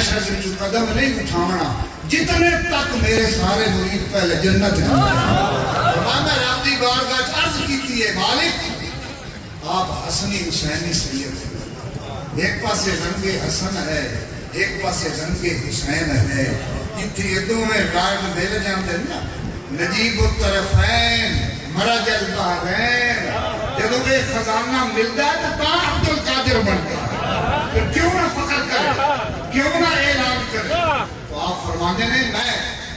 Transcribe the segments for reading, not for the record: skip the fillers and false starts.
محشر سے جو قدم نہیں اٹھانا جتنے تک میرے سارے مرید پہلے جنت میں رب دی بارگاہ عرض کیتی ہے مالک آپ حسنی حسینی سید ایک پاسے رنگ حسن ہے ایک پاسے رنگ حسین ہے جتنی ادوں میں رائے مل جاندے نا نجیب الطرفین مرج البحرین جدوں یہ خزانہ ملتا ہے تو عبد القادر بنتا ہے پھر کیوں نہ فخر کرے کیوں نہ اعلان کرے تو آپ فرمانے نے میں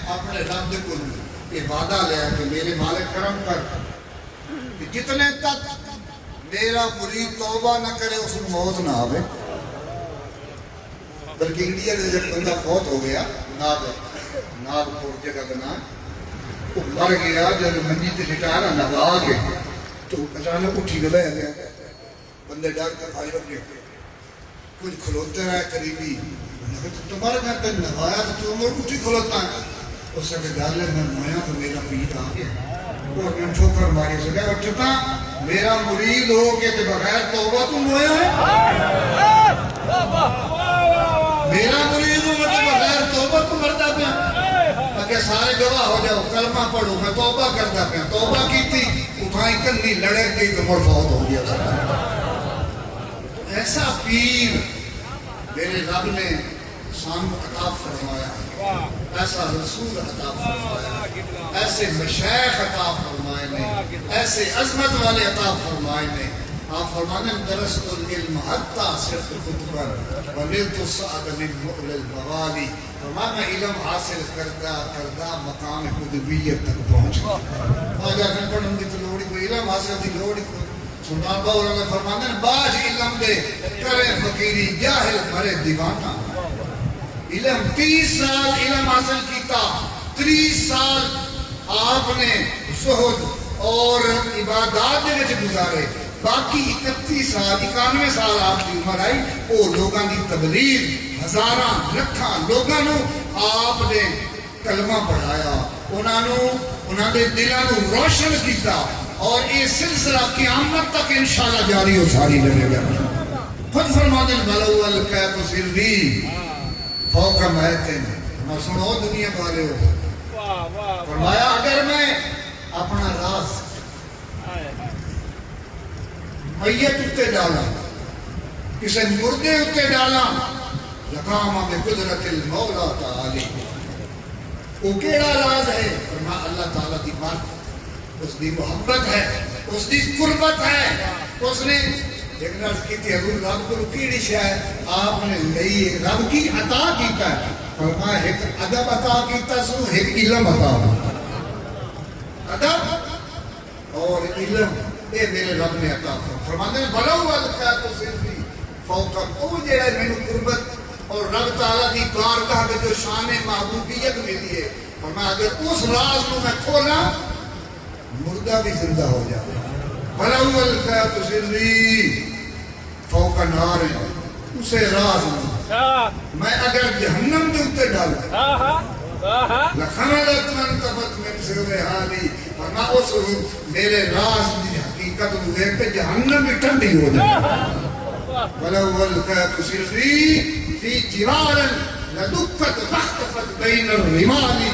اپنے رب کو یہ وعدہ لیا کہ میرے مالک کرم کر کہ جتنے تک میرا مرید توبہ نہ کرے اس کو موت نہ آوے بلکہ انڈیا میں جب بندہ فوت ہو گیا ناگپور جگہ کا نام وہ مر گیا جب منجی تے لٹانا نوا گئے تو اچانک اٹھی گیا گیا بندے ڈر کر بھائی رکھ گئے کچھ کھلوتے رہے قریبی تمہارے گھر پہ نوایا تو تم اور اٹھی کھلوتا ہے اس سے گل ہے میں مویا تو میرا پیر آ گیا اور میں ٹھوکر ماری سے گیا اٹھتا میرا مرید ہو کے بغیر توبہ تو مویا ہے میرا مرید ہو میں تو بغیر توبہ تو مرتا پہ کہ سارے گواہ ہو جاؤ کلمہ پڑھو میں توبہ کرتا پہ توبہ کی تھی اٹھائی کنی لڑے گئی تو مر فوت ہو گیا ایسا پیر میرے رب نے سان عطا فرمایا ایسا رسول عطا فرمایا ایسے مشایخ عطا فرمائے نے ایسے عظمت والے عطا فرمائے نے آپ فرمانے درست العلم حتی صرف خطبر ونلت السعد من مؤل البوالی فرمانا علم حاصل کردہ مقام قدبیت تک پہنچ آجا کن پڑھن دی تو لوڑی کوئی علم حاصل دی لوڑی کوئی سلطان باور اللہ فرمانے باج علم دے کرے فقیری جاہل مرے دیوانہ علم 30 سال علم حاصل کیتا 30 سال آپ نے زہد اور عبادات دے وچ گزارے باقی 31 سال 91 سال آپ کی عمر آئی وہ لوگاں دی تبلیغ ہزاراں لکھاں لوگاں نو آپ نے کلمہ پڑھایا انہاں دے دلاں نو روشن کیتا اور یہ سلسلہ قیامت تک انشاءاللہ جاری ہو ساری لگے گا خود فرماتے ہیں بلو الکیت سری فوق میتن میں سنو دنیا والے ہو فرمایا اگر میں اپنا راز میت اتے ڈالا کسی مردے اتے ڈالا لقامہ میں قدرت المولا تعالی وہ کیڑا راز ہے فرمایا اللہ تعالیٰ دی معرفت اس دی محبت ہے اس دی قربت ہے اس نے ایک نرس کی تھی حضور رب کو کیڑی شاید آپ نے لئی رب کی عطا کیتا ہے فرمایا ایک ادب عطا کیتا سو ایک علم عطا ادب اور علم اے میرے رب نے عطا فرماتے ہیں بلو الکیت سری فوق او جڑا میں نے قربت اور رب تعالیٰ دی بارگاہ میں جو شان محبوبیت ملی ہے فرمایا اگر اس راز کو میں کھولا مردہ بھی زندہ ہو جائے بلو الکیت سری فوق نار اسے راز میں اگر جہنم دے اتے ڈالا لخمدت من تفت من سر حالی فرما اس میرے راز دی حقیقت ہوئے پہ جہنم بھی ٹھنڈی ہو جائے ولو الکیت سری فی جوار لدکت فاختفت بین الرمالی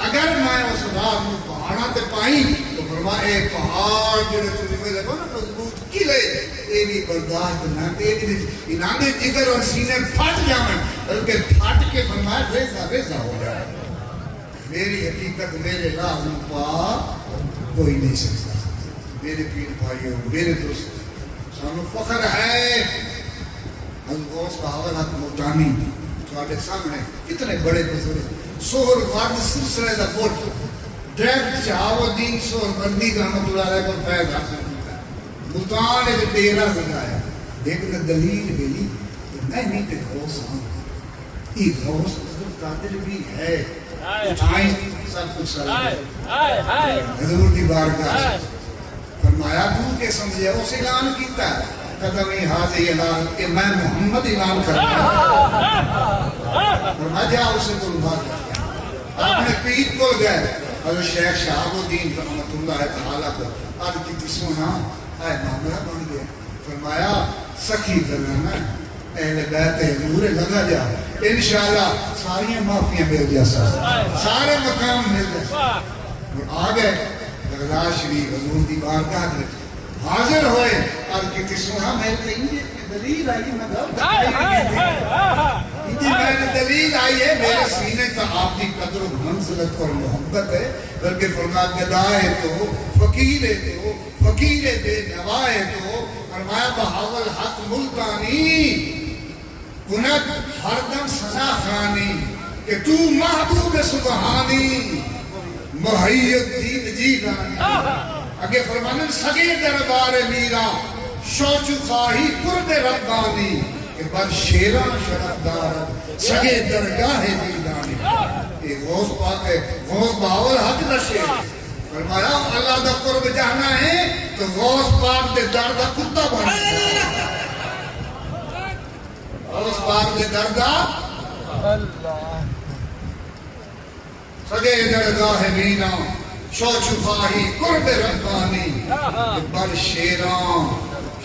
اگر میں اس راز میں پہاڑا تے پائی تو فرما اے پہاڑ جڑے تجھے لگو نا مضبوط قلعے اے بھی برداشت نہ دے انہاں دے جگر اور سینے پھٹ جاویں بلکہ پھٹ کے فرمایا ریزہ ریزہ ہو جائے میری حقیقت میرے راز میں پا کوئی نہیں سکتا میرے پیر بھائیوں میرے دوست سانو فخر ہے ہم غوث بہاول حق موٹانی تھوڑے سامنے کتنے بڑے بزرگ سہر وارد سلسلے دا بوٹ ڈریکٹ شہاوالدین سہر بندی رحمت اللہ علیہ پر فیض حاصل کیتا ملتان ایک ڈیرہ لگایا ایک نے دلیل گئی کہ میں نہیں تے غوث ہوں یہ غوث قادر بھی ہے اٹھائیں سب کچھ سلام حضور دی بارگاہ فرمایا تو کہ سمجھے اس اعلان کیتا قدمی حاضر اعلان کہ میں محمد اعلان کرتا فرمایا جا اسے تو بات اپنے پیر کو گئے حضرت شیخ شہابالدین رحمت اللہ تعالیٰ کو آج کی سونا اے معاملہ بن گیا فرمایا سخی زنانہ اہل بیت حضور لگا جا انشاءاللہ ساری معافیاں مل جا سارے مقام مل جا آ گئے بغداد شریف حضور دی بارگاہ میں حاضر ہوئے اور کتی سنا میں کہیں دلیل آئی میں دلیل آئی ہے میرے سینے کا آپ کی قدر و منزلت اور محبت ہے بلکہ فرما گدائے تو فقیر تو فقیر بے نوائے تو فرمایا بہاول حق ملتانی کنت ہر دم سنا خانی کہ تو محبوب سبحانی محیط دین جی گانی اگے فرمانے سگے دربار میرا شوچو خواہی قرب ربانی کہ بر شیران شرف دارد سگے درگاہ دیدانی یہ غوث پاک ہے غوث بہاول حق دا شیر فرمایا اللہ دا قرب جانا ہے تو غوث پاک دے در دا کتا بنا غوث پاک دے در دا سگے درگاہ میرا شوچو خواہی قرب ربانی کہ بر شیران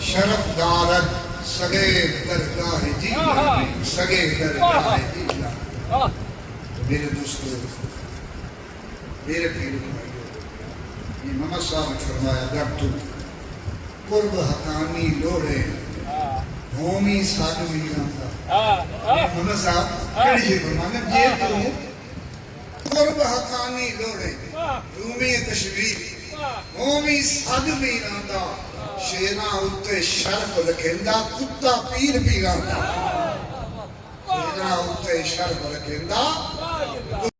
شرف دارد سگے درگاہ جیلانی سگے درگاہ جیلانی میرے دوستو میرے پیر یہ محمد صاحب نے فرمایا اگر تو قرب حقانی لوڑے ہومی ساتھ میرا محمد صاحب کڑی جی فرمانے یہ تو قرب حقانی لوڑے رومی تشریف ہومی ساتھ میرا شیران اُتے شرف رکھندہ کتا پیر پیران شیران اُتے شرف رکھندہ